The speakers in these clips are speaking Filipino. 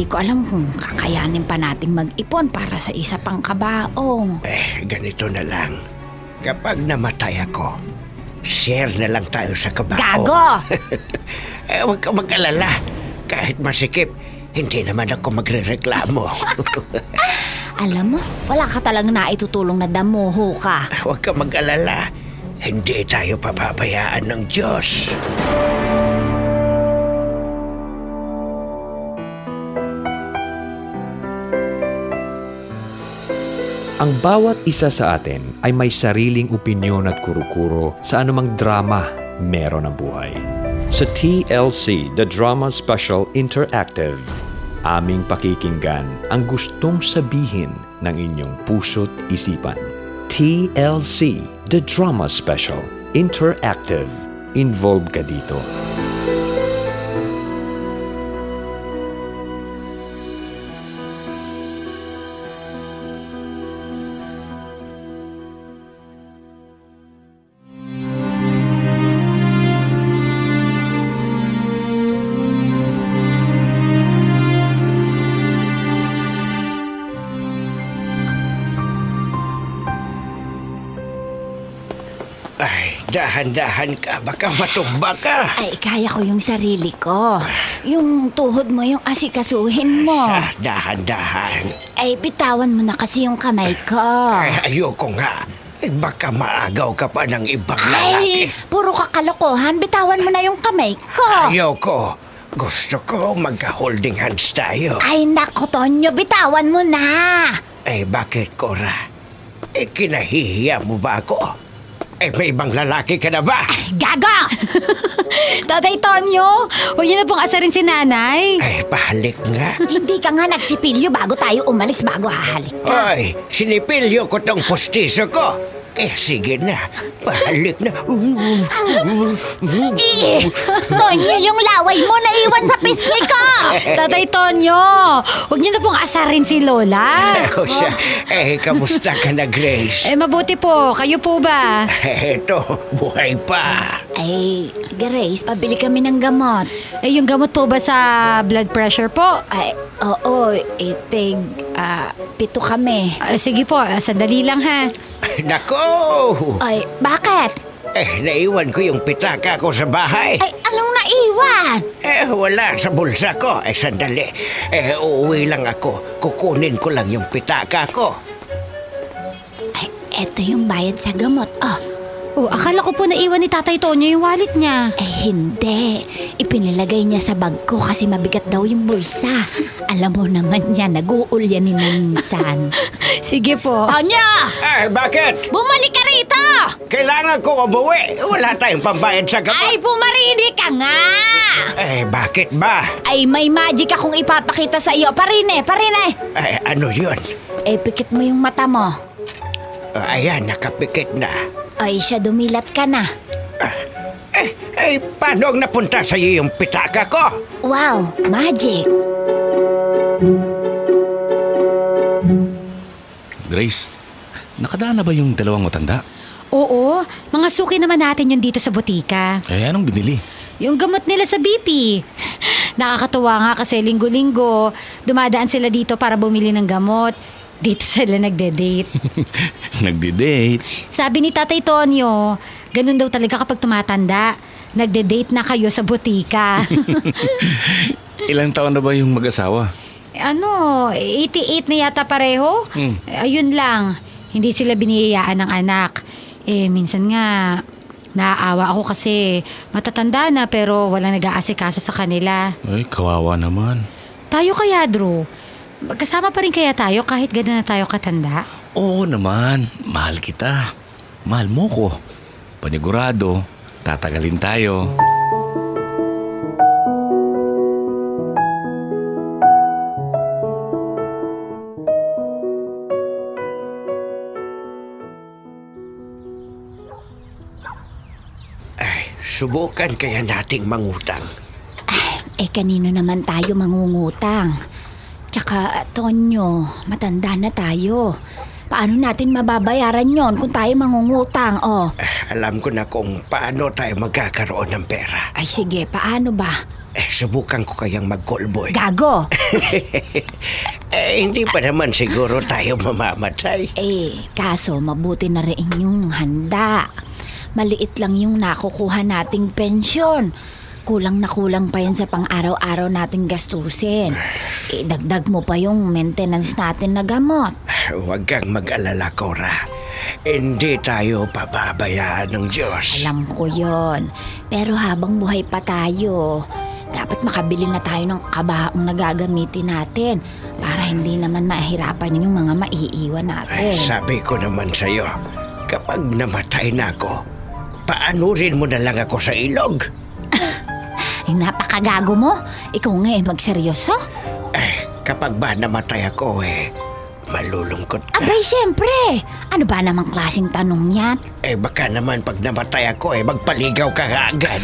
hindi ko alam kung kakayanin pa nating mag-ipon para sa isa pang kabaong. Ganito na lang. Kapag namatay ako, share na lang tayo sa kabaong. Gago! Huwag ka mag-alala. Kahit masikip, hindi naman ako magrereklamo. Alam mo, wala ka talagang naitutulong na damuho ka. Huwag ka mag-alala. Hindi tayo papabayaan ng Diyos. Ang bawat isa sa atin ay may sariling opinyon at kuro-kuro sa anumang drama meron ang buhay. Sa TLC, The Drama Special Interactive, aming pakikinggan ang gustong sabihin ng inyong puso't isipan. TLC, The Drama Special Interactive. Involved ka dito. Ay, dahan-dahan ka. Baka matumba ka. Ay, kaya ko yung sarili ko. Yung tuhod mo, yung asikasuhin mo. Dahan-dahan. Ay, bitawan mo na kasi yung kamay ko. Ay, ayoko nga. Baka maagaw ka pa ng ibang Ay, lalaki. puro kakalokohan. Bitawan mo na yung kamay ko. Ayoko. Gusto ko magka-holding hands tayo. Ay, nako, Tonyo. Bitawan mo na. Bakit, Cora? Kinahihiya mo ba ako? May ibang lalaki ka na ba? Gaga! Tatay Tonyo, huwag niyo na pong asarin si nanay. Pahalik nga. Hindi ka nga nagsipilyo bago tayo umalis bago hahalik ka. Ay, sinipilyo ko tong postiso ko. Sige na, pahalik na. Tonyo, yung laway mo naiwan sa pisngi ko! Tatay Tonyo, huwag niyo na pong asarin si Lola. Siya, kamusta ka na, Grace? Mabuti po. Kayo po ba? Eto, buhay pa. Ay, Grace, pabili kami ng gamot. Yung gamot po ba sa blood pressure po? Ay, oo, itig, 7 kami. Sige po, sandali lang ha. Nako! Ay, bakit? Naiwan ko yung pitaka ko sa bahay. Ay, anong naiwan? Wala sa bulsa ko. Sandali. Uuwi lang ako. Kukunin ko lang yung pitaka ko. Ay, eto yung bayad sa gamot. Akala ko po naiwan ni Tatay Tonyo yung wallet niya. Hindi. Ipinilagay niya sa bag ko kasi mabigat daw yung bulsa. Alam mo naman niya, nag-uul yan ni minsan. Sige po. Tonyo! Bakit? Bumalik ka rito! Kailangan ko umuwi. Wala tayong pambayad sa gamot. Ay, pumarini ka nga! Bakit ba? Ay, may magic akong ipapakita sa iyo. Parine! Ano yun? Pikit mo yung mata mo. Ayan, nakapikit na. Ay, siya dumilat ka na. Paano ang napunta sa iyo yung pitaka ko? Wow, magic! Grace, nakadaan na ba yung dalawang matanda? Oo, mga suki naman natin yun dito sa butika. Anong binili? Yung gamot nila sa BP. Nakakatuwa nga kasi linggo-linggo, dumadaan sila dito para bumili ng gamot. Dito sila nagde-date. Nagde-date? Sabi ni Tatay Tonyo, ganun daw talaga kapag tumatanda. Nagde-date na kayo sa butika. Ilang taon na ba yung mag-asawa? 88 na yata pareho? Ayun lang, hindi sila biniyayaan ng anak. Minsan nga, naaawa ako kasi matatanda na pero walang nag-aasikaso sa kanila. Ay, kawawa naman. Tayo kaya, Drew? Magkasama pa rin kaya tayo kahit gano'n na tayo katanda? Oo naman, mahal kita. Mahal mo ko. Panigurado, tatagalin tayo. Subukan kaya nating mangutang. Kanino naman tayo mangungutang? Tsaka, Tonyo, matanda na tayo. Paano natin mababayaran yon kung tayo mangungutang, Alam ko na kung paano tayo magkakaroon ng pera. Ay sige, paano ba? Subukan ko kayang mag-callboy. Gago! Hindi pa naman siguro tayo mamamatay. Kaso mabuti na rin yung handa. Maliit lang yung nakukuha nating pensyon. Kulang na kulang pa yun sa pang-araw-araw nating gastusin. Dagdag mo pa yung maintenance natin na gamot. Huwag kang mag-alala, Cora. Hindi tayo pababayaan ng Diyos. Alam ko yon. Pero habang buhay pa tayo, dapat makabili na tayo ng kabaong na gagamitin natin para hindi naman mahirapan yung mga maiiwan natin. Sabi ko naman sa'yo, kapag namatay na ako, paanurin mo na lang ako sa ilog. Ay, napakagago mo. Ikaw nga magseryoso? Kapag ba namatay ako malulungkot ka. Abay, syempre. Ano ba namang klaseng tanong yan? Baka naman pag namatay ako magpaligaw ka nga agad.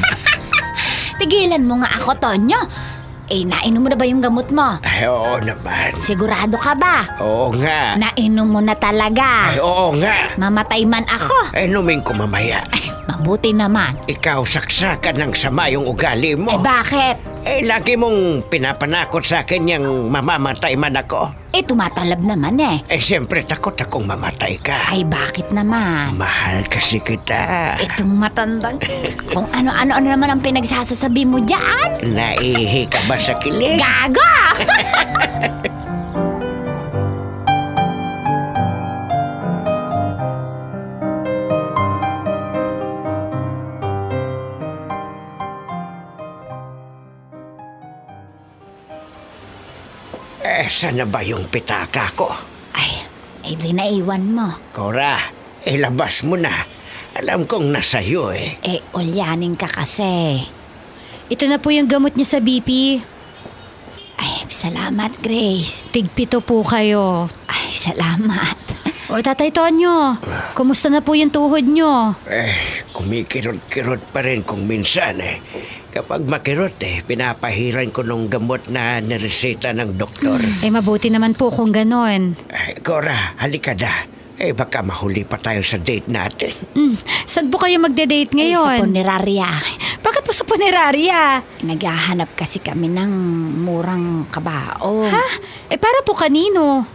Tigilan mo nga ako, Tonyo. Nainom mo na ba yung gamot mo? Oo naman. Sigurado ka ba? Oo nga. Nainom mo na talaga. Oo nga. Mamatay man ako. Inumin ko mamaya. Mabuti naman. Ikaw saksakan ng sama yung ugali mo. Bakit? Lagi mong pinapanakot sa akin yung mamamatay man ako. Tumatalab naman Siyempre takot akong mamatay ka. Ay, bakit naman? Mahal kasi kita. Itong matandang... Kung ano-ano naman ang pinagsasasabi mo dyan? Naihi ka ba sa kilig? Gago! Saan na ba yung pitaka ko? Ay, di naiwan mo. Cora, ilabas mo na. Alam kong nasa'yo Ulyanin ka kasi. Ito na po yung gamot niya sa BP. Ay, salamat, Grace. Tigpito po kayo. Ay, salamat. O, Tatay Tonyo, kumusta na po yung tuhod nyo? Kumikirot-kirot pa rin kung minsan Kapag makirot pinapahiran ko nung gamot na nireseta ng doktor. Mabuti naman po kung ganon. Cora, halika na. Baka mahuli pa tayo sa date natin. Saan po kayo magde-date Sa ngayon? punerarya. Bakit po sa punerarya? Naghahanap kasi kami ng murang kabao. Ha? Para po kanino?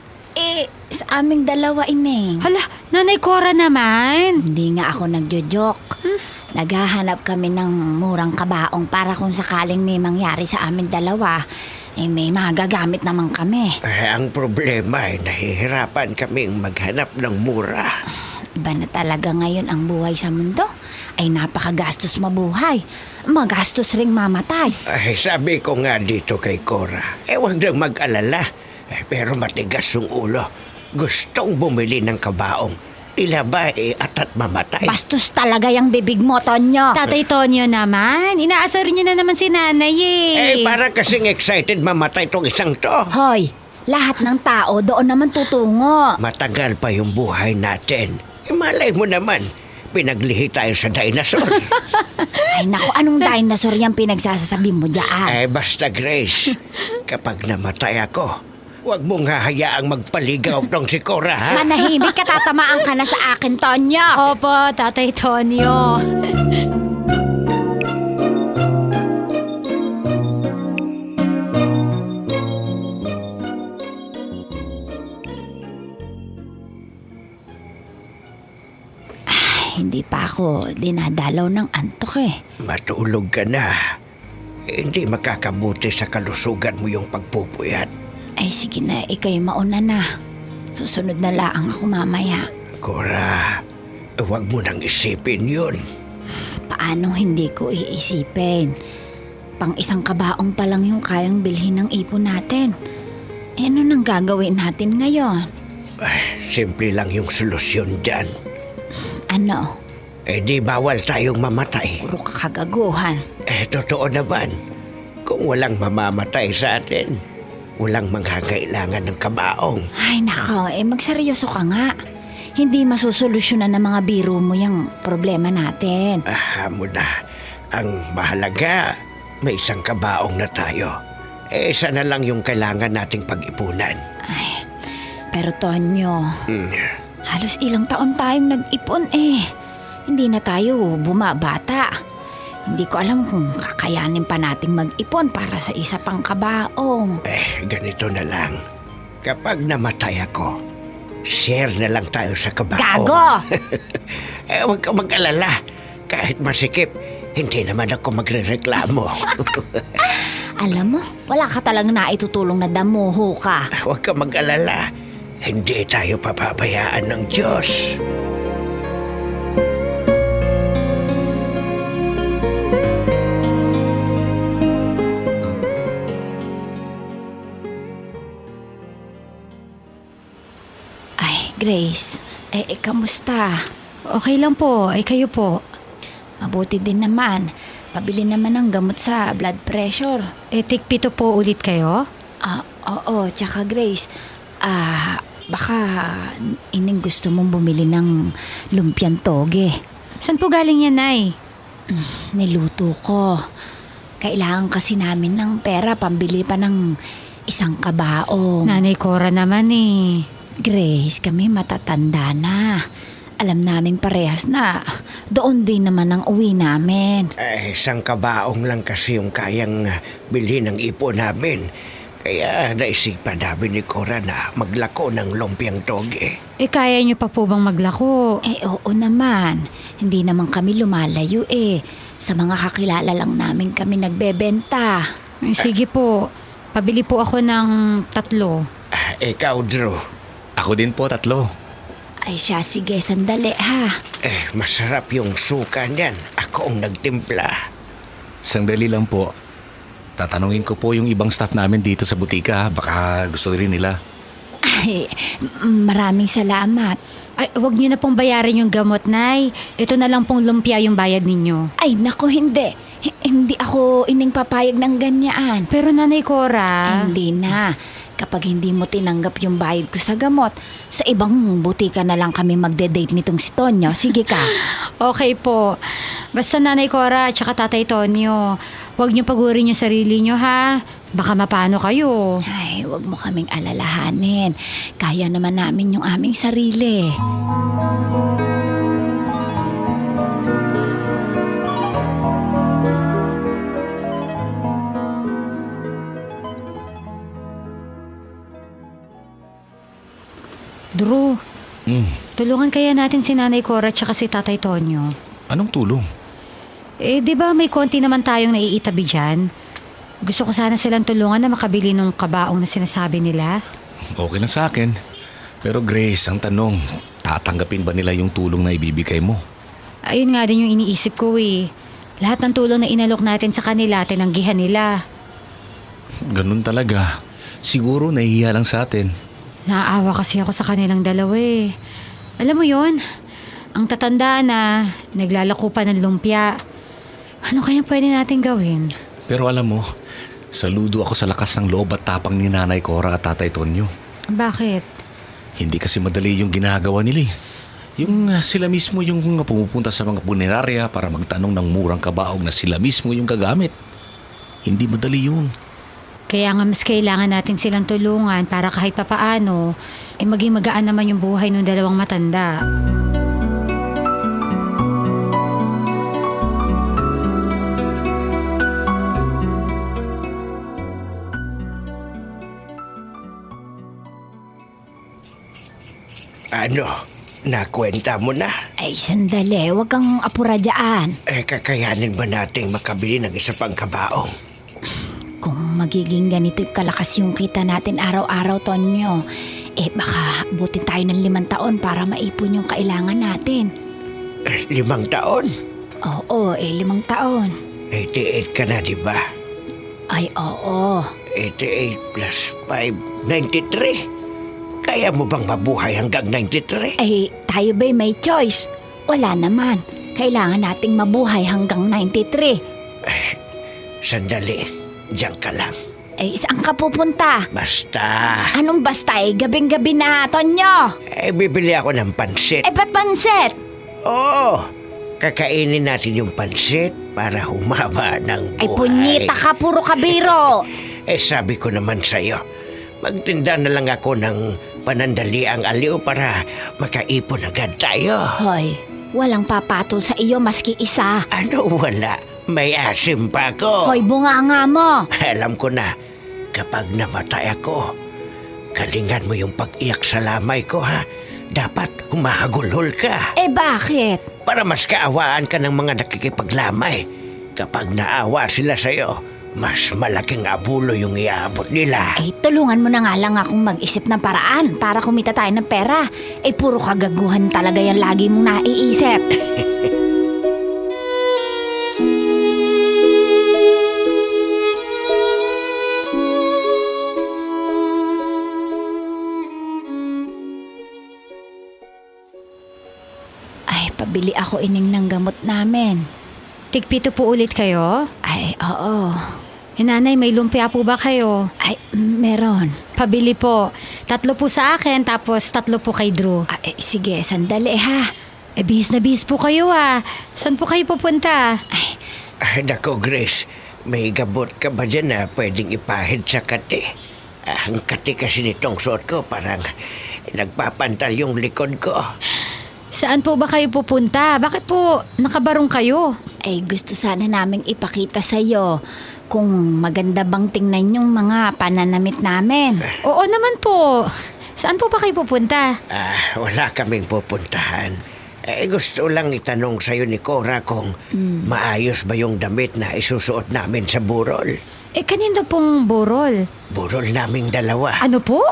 Sa aming dalawa, Ineng. Hala, Nanay Cora naman. Hindi nga ako nagjo-joke. Naghahanap kami ng murang kabaong para kung sakaling may mangyari sa amin dalawa, may magagamit naman kami. Ang problema nahihirapan kaming maghanap ng mura. Iba na talaga ngayon ang buhay sa mundo. Ay napakagastos mabuhay. Magastos ring mamatay. Sabi ko nga dito kay Cora, huwag nang mag-alala. Pero matigas yung ulo. Gustong bumili ng kabaong. Ilaba at mamatay. Bastos talaga yung bibig mo, Tonyo. Tatay Tonyo naman, inaasar niyo na naman si nanay Para kasing excited mamatay tong isang to. Hoy, lahat ng tao doon naman tutungo. Matagal pa yung buhay natin. Malay mo naman, pinaglihi tayo sa dinosaur. Ay naku, anong dinosaur yung pinagsasasabi mo dyan? Basta Grace, kapag namatay ako, huwag mong hahayaang magpaligaw tong si Cora, ha? Manahimik ka, tatamaan ka na sa akin, Tonyo. Opo, Tatay Tonyo. Hindi pa ako dinadalaw ng antok Matulog ka na. Hindi makakabuti sa kalusugan mo yung pagpupuyat. Ay sige na, ikay mauna na. Susunod na laang ako mamaya. Cora, huwag mo nang isipin yun. Paano hindi ko iisipin? Pang isang kabaong pa lang yung kayang bilhin ng ipon natin. Ano nang gagawin natin ngayon? Simple lang yung solusyon dyan. Ano? Di bawal tayong mamatay. Puro kakagaguhan. Totoo naman. Kung walang mamamatay sa atin, walang manghangailangan ng kabaong. Ay nako, magseryoso ka nga. Hindi masusolusyonan ng mga biro mo yung problema natin. Mo na. Ang mahalaga, may isang kabaong na tayo. Isa na lang yung kailangan nating pag-ipunan. Ay, pero Tonyo, halos ilang taon tayong nag-ipon Hindi na tayo bumabata. Hindi ko alam kung kakayanin pa nating mag-ipon para sa isa pang kabaong. Ganito na lang. Kapag namatay ako, share na lang tayo sa kabaong. Gago! Huwag ka mag-alala. Kahit masikip, hindi naman ako magrereklamo. Alam mo, wala ka talagang naitutulong na damuho ka. Huwag ka mag-alala. Hindi tayo papabayaan ng Diyos. Ay, Grace, kamusta? Okay lang po. Ay, kayo po. Mabuti din naman. Pabili naman ng gamot sa blood pressure. Tikpito po ulit kayo? Oo, tsaka Grace, baka ining gusto mong bumili ng lumpiang toge. Saan po galing yan, Nay? Niluto ko. Kailangan kasi namin ng pera pambili pa ng isang kabaong. Nanay Cora naman eh. Grace, kami matatanda na. Alam naming parehas na doon din naman ang uwi namin. Isang kabaong lang kasi yung kayang bilhin ng ipon namin. Kaya naisipan namin ni Cora na maglako ng lumpiang toge. Kaya niyo pa po bang maglako? Oo naman. Hindi naman kami lumalayo eh. Sa mga kakilala lang namin kami nagbebenta. Sige po. Pabili po ako ng 3. Ikaw, Drew. Ako din po, 3. Ay siya, sige, sandali ha. Masarap yung suka niyan. Ako ang nagtimpla. Sandali lang po. Tatanungin ko po yung ibang staff namin dito sa butika. Baka gusto rin nila. Ay, maraming salamat. Ay, wag niyo na pong bayarin yung gamot, Nay. Ito na lang pong lumpia yung bayad ninyo. Ay, nako hindi. Hindi ako ining papayag ng ganyaan. Pero Nanay Cora... Hindi na. Kapag hindi mo tinanggap yung bayad ko sa gamot, sa ibang butika na lang kami magde-date nitong si Tonyo. Sige ka. Okay po. Basta Nanay Cora at saka Tatay Tonyo, huwag niyo pagurin yung sarili niyo ha. Baka mapano kayo. Ay, wag mo kaming alalahanin. Kaya naman namin yung aming sarili. Drew, tulungan kaya natin si Nanay Cora at saka si Tatay Tonyo. Anong tulong? Di ba may konti naman tayong naiitabi dyan? Gusto ko sana silang tulungan na makabili ng kabaong na sinasabi nila. Okay lang sa akin. Pero Grace, ang tanong, tatanggapin ba nila yung tulong na ibibigay mo? Ayun nga din yung iniisip ko eh. Lahat ng tulong na inalok natin sa kanila, tinanggihan nila. Ganun talaga. Siguro nahihiya lang sa atin. Naaawa kasi ako sa kanilang dalawa eh. Alam mo yon, ang tatanda na naglalako pa ng lumpia. Ano kaya pwede natin gawin? Pero alam mo, saludo ako sa lakas ng loob at tapang ni Nanay Cora at Tatay Tonyo. Bakit? Hindi kasi madali yung ginagawa nila eh. Yung sila mismo yung pumupunta sa mga punerarya para magtanong ng murang kabaong na sila mismo yung gagamit. Hindi madali yun. Kaya nga mas kailangan natin silang tulungan para kahit papaano, maging magaan naman yung buhay ng dalawang matanda. Ano? Nakwenta mo na? Ay, sandali. Huwag kang apura dyan. Kakayanin ba nating makabili ng isa pang kabaong? Kung magiging ganito kalakas yung kita natin araw-araw, Tonyo, baka abutin tayo ng 5 taon para maipon yung kailangan natin. 5 taon? Oo, 5 taon. 88 ka na, di ba? Ay, oo. 88 plus 5, 93. Kaya mo bang mabuhay hanggang 93? Ay, tayo ba'y may choice? Wala naman. Kailangan nating mabuhay hanggang 93. Sandali, diyan ka lang. Ay, saan ka pupunta? Basta. Anong basta gabing-gabi na, Tonyo? Bibili ako ng pansit. Ba't pansit? Oo, kakainin natin yung pansit para humaba ng buhay. Ay, punyita ka, puro kabiro. Sabi ko naman sa'yo, magtinda na lang ako ng panandaliang aliw para makaipon agad tayo. Hoy, walang papatol sa iyo maski isa. Ano wala? May asim pa ako. Hoy, bunganga mo. Alam ko na, kapag namatay ako, galingan mo yung pag-iyak sa lamay ko, ha? Dapat humahagulhol ka Eh bakit? para mas kaawaan ka ng mga nakikipaglamay. Kapag naawa sila sa'yo, mas malaking abulo yung iaabot nila. Eh tulungan mo na nga lang akong mag-isip ng paraan para kumita tayo ng pera. Eh puro kagaguhan talaga yan lagi mong naiisip. Ay, pabili ako ining ng gamot namin. Tigpito po ulit kayo? Ay, oo. Nanay, may lumpia po ba kayo? Ay, meron. Pabili po. 3 po sa akin, tapos 3 po kay Drew. Ay, sige, sandali ha. Bihis na bihis po kayo Saan po kayo pupunta? Ay, nako Grace, may gabot ka ba dyan na pwedeng ipahid sa kati? Ang kati kasi nitong suot ko parang nagpapantal yung likod ko. Saan po ba kayo pupunta? Bakit po nakabarong kayo? Ay, gusto sana naming ipakita sa'yo kung maganda bang tingnan yung mga pananamit namin. Oo naman po. Saan po ba kayo pupunta? Wala kaming pupuntahan. Gusto lang itanong sa'yo ni Cora kung maayos ba yung damit na isusuot namin sa burol. Kanino pong burol? Burol naming dalawa. Ano po?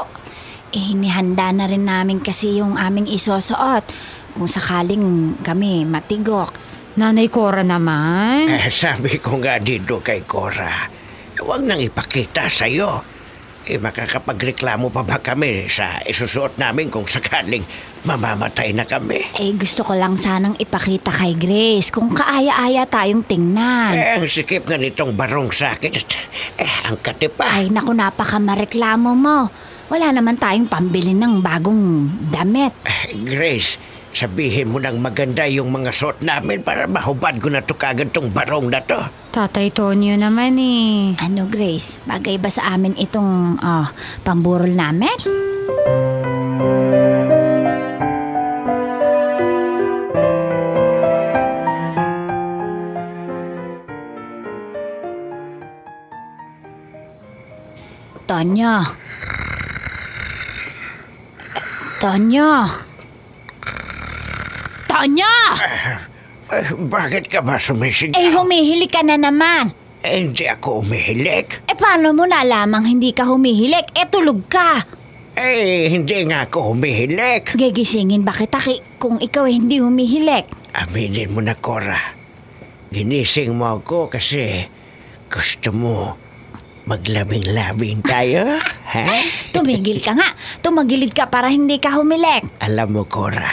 Hinihanda na rin namin kasi yung aming isusuot kung sakaling kami matigok. Nanay Cora naman. Sabi ko nga dito kay Cora, huwag nang ipakita sa'yo. Makakapagreklamo pa ba kami sa isusuot namin kung sakaling mamamatay na kami? Gusto ko lang sanang ipakita kay Grace kung kaaya-aya tayong tingnan. Ang sikip nga nitong barong sakit. Ang kati pa. Ay, naku, napakamareklamo mo. Wala naman tayong pambili ng bagong damit. Grace, sabihin mo nang maganda yung mga suot namin para mahubad ko na to kagad tong barong na to. Tatay Tonyo naman Ano, Grace? Bagay ba sa amin itong pamburol namin? Tonyo. Tonyo. Tonyo! Bakit ka ba sumisigaw? Humihili ka na naman. Hindi ako umihilik. Paano mo nalamang hindi ka humihilik? Tulog ka. Hindi nga ako humihilik. Gigisingin ba kita kung ikaw hindi humihilik? Aminin mo na, Cora. Ginising mo ako kasi gusto mo maglabing-labing tayo, ha? Tumigil ka nga. Tumagilid ka para hindi ka humilik. Alam mo, Cora,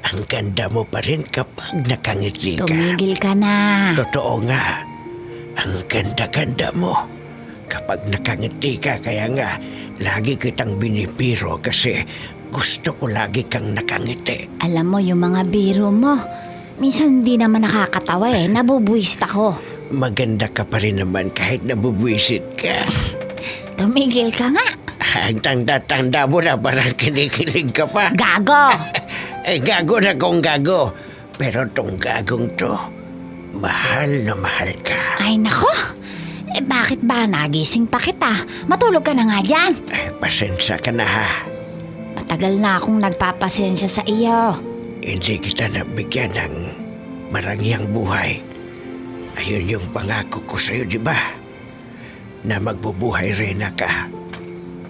ang ganda mo pa rin kapag nakangiti ka. Tumigil ka na. Totoo nga, ang ganda-ganda mo kapag nakangiti ka. Kaya nga, lagi kitang binibiro kasi gusto ko lagi kang nakangiti. Alam mo yung mga biro mo, minsan hindi naman nakakatawa nabubuwist ako. Maganda ka pa rin naman kahit nabubwisit ka. Tumigil ka nga. Ang tanda-tanda mo na parang kinikilig ka pa. Gago! Gago na kung gago. Pero tong gagong to, mahal na mahal ka. Ay nako, bakit ba nagising pa kita? Matulog ka na nga dyan. Pasensya ka na ha. Matagal na akong nagpapasensya sa iyo. Hindi kita nabigyan ng marangyang buhay. Ayun yung pangako ko sa'yo, di ba? Na magbubuhay rin ka.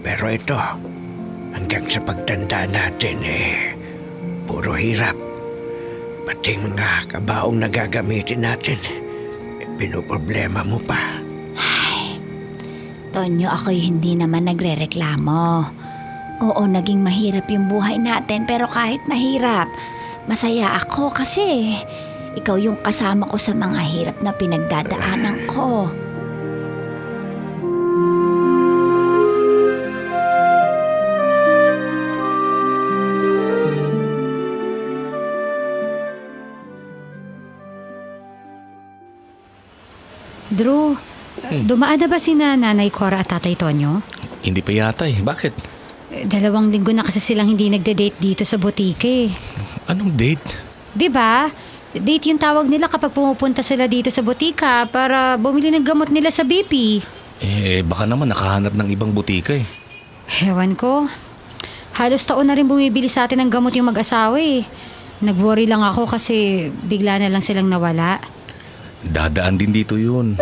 Pero ito, hanggang sa pagtanda natin puro hirap. Pati mga kabaong nagagamitin natin, pinoproblema mo pa. Tonyo, ako'y hindi naman nagrereklamo. Oo, naging mahirap yung buhay natin, pero kahit mahirap, masaya ako kasi ikaw yung kasama ko sa mga hirap na pinagdadaanan ko. Drew, dumaan na ba si Nanay Cora at Tatay Tonyo? Hindi pa yata Bakit? 2 linggo na kasi silang hindi nagde-date dito sa butike. Anong date? 'Di ba? Date yung tawag nila kapag pumupunta sila dito sa butika para bumili ng gamot nila sa BP. Baka naman nakahanap ng ibang butika eh. Ewan ko. Halos taon na rin bumibili sa atin ng gamot yung mag-asawa eh. Nag-worry lang ako kasi bigla na lang silang nawala. Dadaan din dito yun.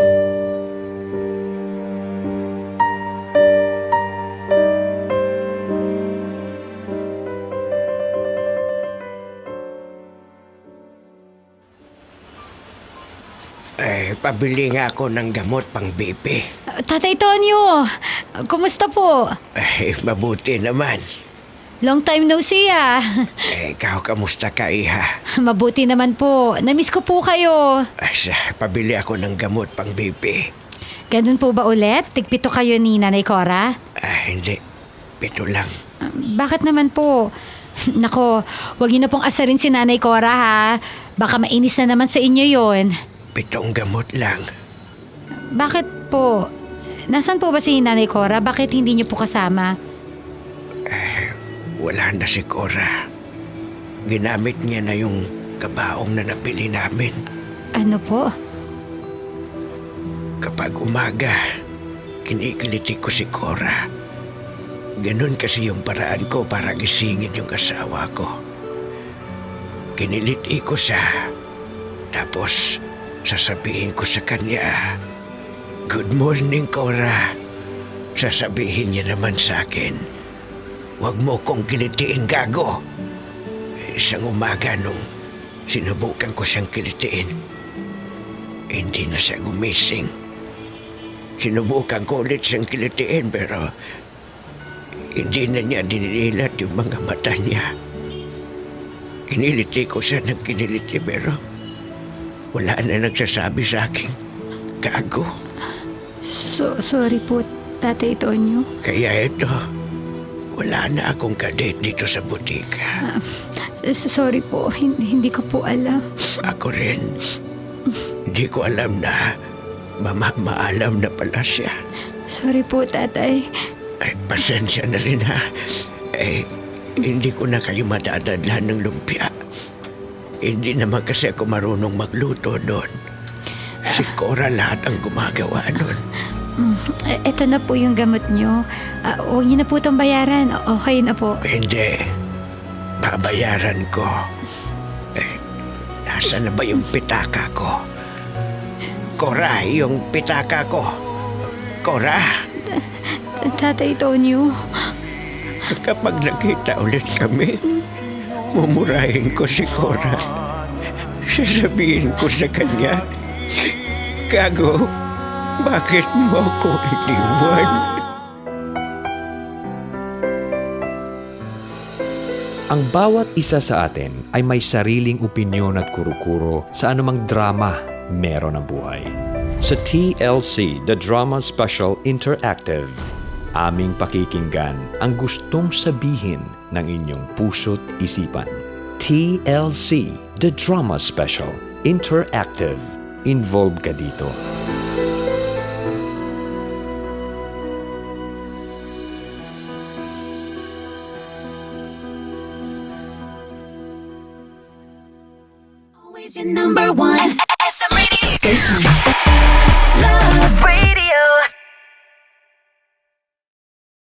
Pabili nga ako ng gamot pang BP. Tatay Tonyo, kumusta po? Mabuti naman. Long time no see ah. Ikaw, kamusta ka, iha? Mabuti naman po. Namiss ko po kayo. Pabili ako ng gamot pang BP. Ganun po ba ulit? Tigpito kayo ni Nanay Cora? Hindi. 7 lang. Bakit naman po? Nako, wag niyo na pong asarin si Nanay Cora ha. Baka mainis na naman sa inyo yon. 7 gamot lang. Bakit po? Nasaan po ba si Nanay Cora? Bakit hindi niyo po kasama? Wala na si Cora. Ginamit niya na yung kabaong na napili namin. Ano po? Kapag umaga, kinikiliti ko si Cora. Ganun kasi yung paraan ko para gisingin yung asawa ko. Kiniliti ko siya. Tapos, sasabihin ko sa kanya, "Good morning, Cora." Sasabihin niya naman sa akin, "Huwag mo kong kilitiin, gago." Isang umaga nung sinubukan ko siyang kilitiin, hindi na siya gumising. Sinubukan ko ulit siyang kilitiin pero hindi na niya dinilat yung mga mata niya. Kiniliti ko siya ng kiniliti pero wala na nagsasabi sa akin, gago. Sorry po, Tatay Tonyo. Kaya ito, wala na akong kadate dito sa butika. Sorry po, hindi ko po alam. Ako rin, hindi ko alam na maalam na pala siya. Sorry po, Tatay. Pasensya na rin ha. Hindi ko na kayo madadadlan ng lumpia. Hindi naman kasi ako marunong magluto noon. Si Cora lahat ang gumagawa noon. Ito na po yung gamot nyo. Huwag niyo na po itong bayaran. Okay na po. Hindi. Babayaran ko. Nasaan na ba yung pitaka ko? Cora, yung pitaka ko. Cora, Tatay Tonyo. kapag nakita ulit kami, mumurahin ko si Cora. Sasabihin ko sa kanya, "Gago, bakit mo ako iniwan?" Ang bawat isa sa atin ay may sariling opinyon at kuro-kuro sa anumang drama meron ang buhay. Sa TLC, The Drama Special Interactive, aming pakikinggan ang gustong sabihin ng inyong puso't isipan. TLC, The Drama Special Interactive. Involved ka dito. Always your number one SM radio station.